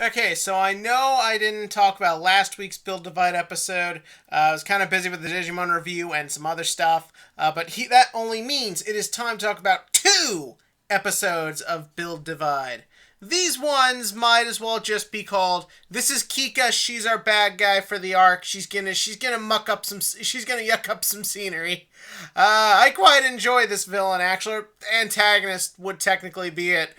Okay, so I know I didn't talk about last week's Build Divide episode. I was kind of busy with the Digimon review and some other stuff, that only means it is time to talk about two episodes of Build Divide. These ones might as well just be called "This is Kika. She's our bad guy for the arc. She's gonna muck up some. She's gonna yuck up some scenery." I quite enjoy this villain. Actually, antagonist would technically be it.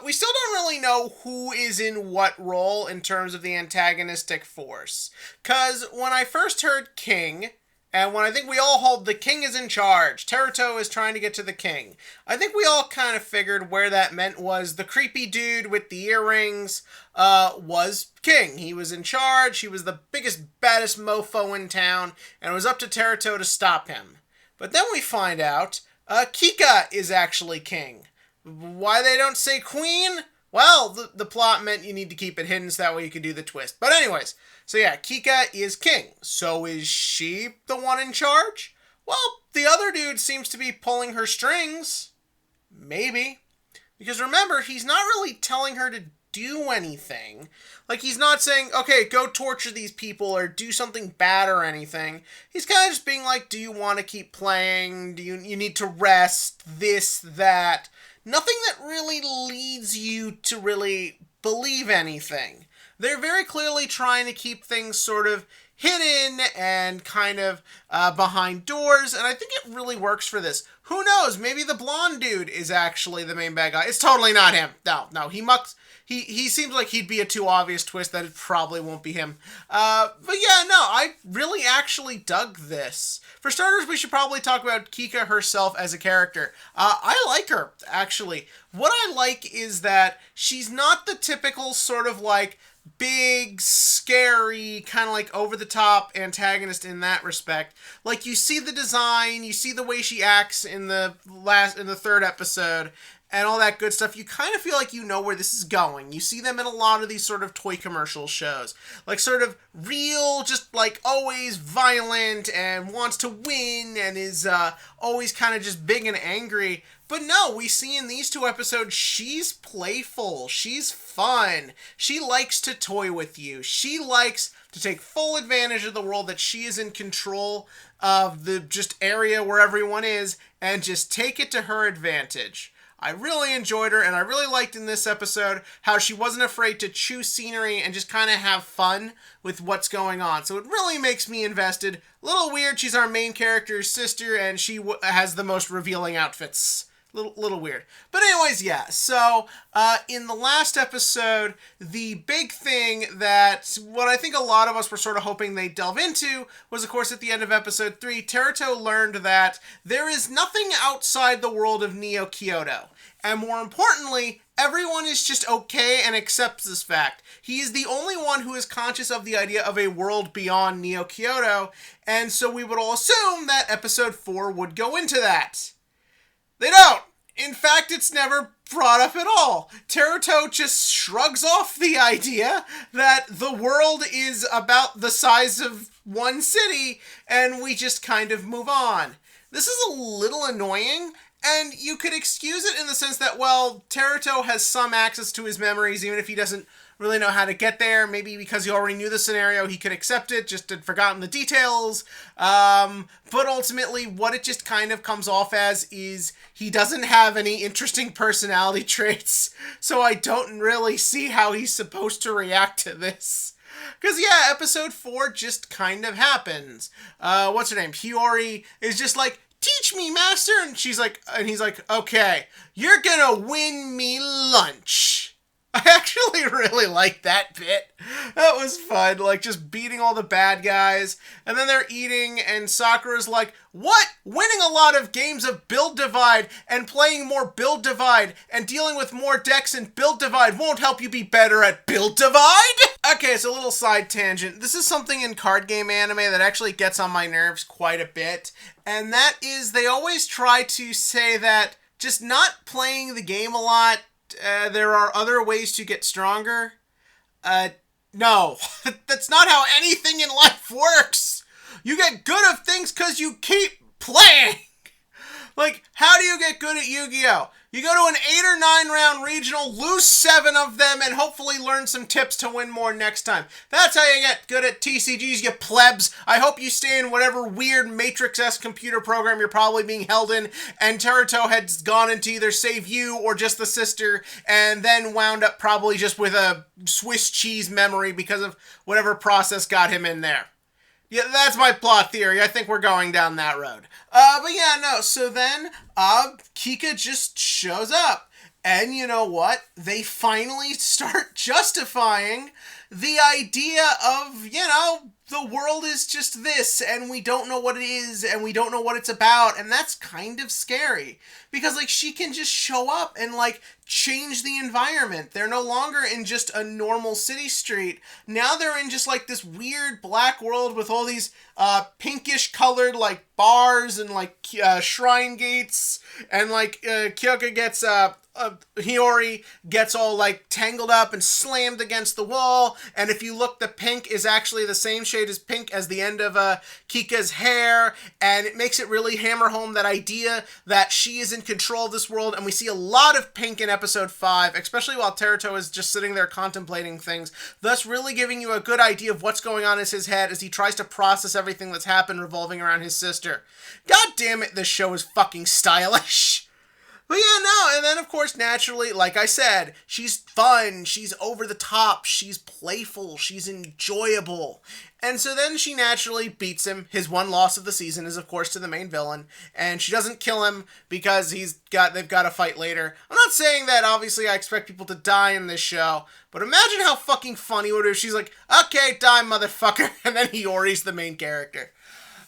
We still don't really know who is in what role in terms of the antagonistic force. Cause when I first heard King, and when I think we all hold the king is in charge, Teruto is trying to get to the king. I think we all kind of figured where that meant was the creepy dude with the earrings was king. He was in charge, he was the biggest, baddest mofo in town, and it was up to Teruto to stop him. But then we find out Kika is actually king. Why they don't say queen? Well, the plot meant you need to keep it hidden so that way you could do the twist. But anyways, so yeah, Kika is king. So is she the one in charge? Well, the other dude seems to be pulling her strings. Maybe. Because remember, he's not really telling her to do anything. Like, he's not saying, okay, go torture these people or do something bad or anything. He's kind of just being like, do you want to keep playing? Do you need to rest? This, that. Nothing that really leads you to really believe anything. They're very clearly trying to keep things sort of hidden and kind of behind doors, and I think it really works for this. Who knows? Maybe the blonde dude is actually the main bad guy. It's totally not him. No, he mucks. He seems like he'd be a too obvious twist that it probably won't be him. But yeah, no, I really actually dug this. For starters, we should probably talk about Kika herself as a character. I like her, actually. What I like is that she's not the typical sort of like big, scary, kind of like over-the-top antagonist in that respect. Like, you see the design, you see the way she acts in the third episode, and all that good stuff. You kind of feel like you know where this is going. You see them in a lot of these sort of toy commercial shows. Like, sort of real, just like always violent and wants to win and is always kind of just big and angry. But no, we see in these two episodes, she's playful. She's fun. She likes to toy with you. She likes to take full advantage of the world that she is in control of, the just area where everyone is, and just take it to her advantage. I really enjoyed her, and I really liked in this episode how she wasn't afraid to choose scenery and just kind of have fun with what's going on. So it really makes me invested. A little weird, she's our main character's sister, and she has the most revealing outfits. Little weird. But anyways, yeah. So, in the last episode, the big thing that what I think a lot of us were sort of hoping they'd delve into was, of course, at the end of episode 3, Teruto learned that there is nothing outside the world of Neo Kyoto. And more importantly, everyone is just okay and accepts this fact. He is the only one who is conscious of the idea of a world beyond Neo Kyoto, and so we would all assume that episode 4 would go into that. They don't. In fact, it's never brought up at all. Teruto just shrugs off the idea that the world is about the size of one city, and we just kind of move on. This is a little annoying, and you could excuse it in the sense that, well, Teruto has some access to his memories, even if he doesn't really know how to get there. Maybe because he already knew the scenario, he could accept it, just had forgotten the details. But ultimately, what it just kind of comes off as is he doesn't have any interesting personality traits, so I don't really see how he's supposed to react to this. Because, yeah, episode 4 just kind of happens. What's her name? Hiyori is just like, teach me, master! And he's like, okay, you're gonna win me lunch. I actually really liked that bit. That was fun, like just beating all the bad guys, and then they're eating, and Sakura's like, what? Winning a lot of games of Build Divide and playing more Build Divide and dealing with more decks in Build Divide won't help you be better at Build Divide? Okay, so a little side tangent. This is something in card game anime that actually gets on my nerves quite a bit, and that is they always try to say that just not playing the game a lot, there are other ways to get stronger. No. That's not how anything in life works. You get good at things because you keep playing. Like, how do you get good at Yu-Gi-Oh? You go to an 8 or 9 round regional, lose 7 of them, and hopefully learn some tips to win more next time. That's how you get good at TCGs, you plebs. I hope you stay in whatever weird Matrix-esque computer program you're probably being held in, and Teruto had gone into either save you or just the sister, and then wound up probably just with a Swiss cheese memory because of whatever process got him in there. Yeah, that's my plot theory. I think we're going down that road. But yeah, no. So then, Kika just shows up. And you know what? They finally start justifying the idea of, the world is just this, and we don't know what it is, and we don't know what it's about, and that's kind of scary. Because, she can just show up and, change the environment. They're no longer in just a normal city street. Now they're in just, this weird black world with all these, pinkish colored, bars and, shrine gates, and, Kyoka gets, Hiyori gets all tangled up and slammed against the wall, and if you look, the pink is actually the same shade as pink as the end of Kika's hair, and it makes it really hammer home that idea that she is in control of this world. And we see a lot of pink in episode 5, especially while Teruto is just sitting there contemplating things, thus really giving you a good idea of what's going on in his head as he tries to process everything that's happened revolving around his sister. God damn it, this show is fucking stylish. But yeah, no, and then of course, naturally, like I said, she's fun, she's over the top, she's playful, she's enjoyable. And so then she naturally beats him. His one loss of the season is, of course, to the main villain, and she doesn't kill him because they've got to fight later. I'm not saying that, obviously, I expect people to die in this show, but imagine how fucking funny it would be if she's like, okay, die, motherfucker, and then Hiyori's the main character.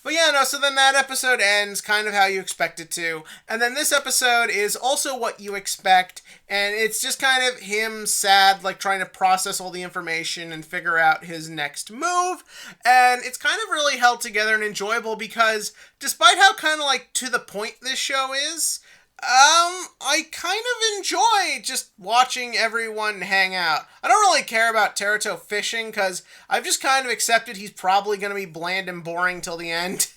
But yeah, no, so then that episode ends kind of how you expect it to. And then this episode is also what you expect. And it's just kind of him sad, trying to process all the information and figure out his next move. And it's kind of really held together and enjoyable because despite how kind of to the point this show is, I kind of enjoy just watching everyone hang out. I don't really care about Teruto fishing, because I've just kind of accepted he's probably going to be bland and boring till the end.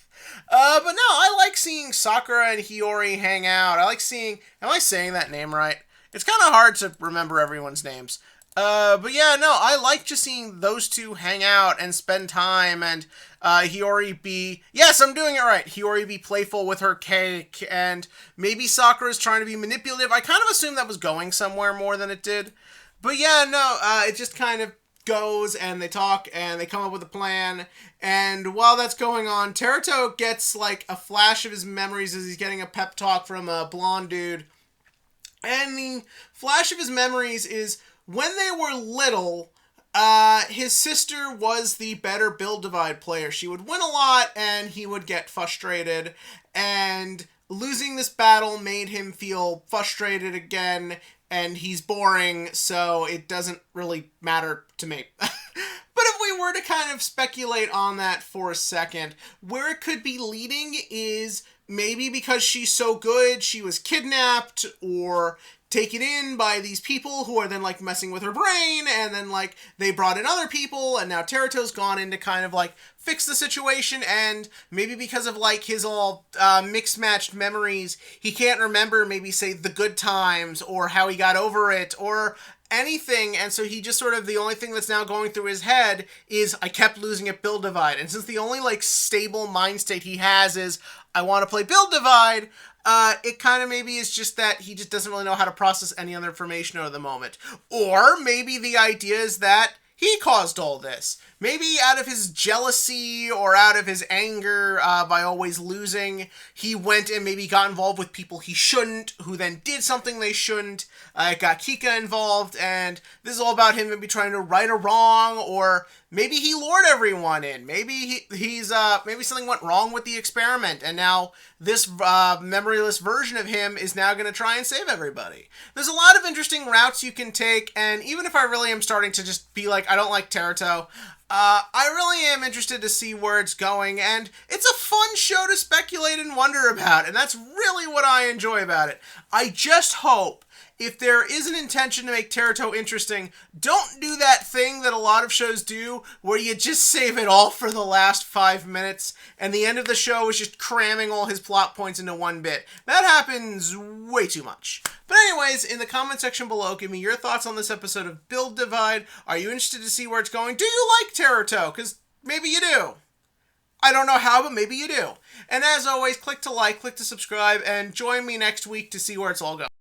But no, I like seeing Sakura and Hiyori hang out. I like seeing... Am I saying that name right? It's kind of hard to remember everyone's names. But yeah, no, I like just seeing those two hang out and spend time, and Hiyori be... Yes, I'm doing it right. Hiyori be playful with her cake, and maybe Sakura's trying to be manipulative. I kind of assumed that was going somewhere more than it did. But yeah, no, it just kind of goes, and they talk, and they come up with a plan, and while that's going on, Teruto gets, a flash of his memories as he's getting a pep talk from a blonde dude, and the flash of his memories is... When they were little, his sister was the better Build Divide player. She would win a lot, and he would get frustrated, and losing this battle made him feel frustrated again, and he's boring, so it doesn't really matter to me. But if we were to kind of speculate on that for a second, where it could be leading is maybe because she's so good, she was kidnapped, or... taken in by these people who are then, messing with her brain, and then, they brought in other people, and now Teruto's gone in to kind of, fix the situation, and maybe because of, his all mixed-matched memories, he can't remember, maybe, say, the good times, or how he got over it, or anything, and so he just sort of, the only thing that's now going through his head is, I kept losing at Build Divide, and since the only, stable mind state he has is, I want to play Build Divide, it kind of maybe is just that he just doesn't really know how to process any other information at the moment. Or maybe the idea is that he caused all this. Maybe out of his jealousy or out of his anger by always losing, he went and maybe got involved with people he shouldn't, who then did something they shouldn't. It got Kika involved, and this is all about him maybe trying to right a wrong, or maybe he lured everyone in. Maybe maybe something went wrong with the experiment, and now this memoryless version of him is now going to try and save everybody. There's a lot of interesting routes you can take, and even if I really am starting to just be I don't like Teruto, I really am interested to see where it's going, and it's a fun show to speculate and wonder about, and that's really what I enjoy about it. I just hope if there is an intention to make Teruto interesting, don't do that thing that a lot of shows do where you just save it all for the last 5 minutes and the end of the show is just cramming all his plot points into one bit. That happens way too much. But anyways, in the comment section below, give me your thoughts on this episode of Build Divide. Are you interested to see where it's going? Do you like Teruto? Because maybe you do. I don't know how, but maybe you do. And as always, click to like, click to subscribe, and join me next week to see where it's all going.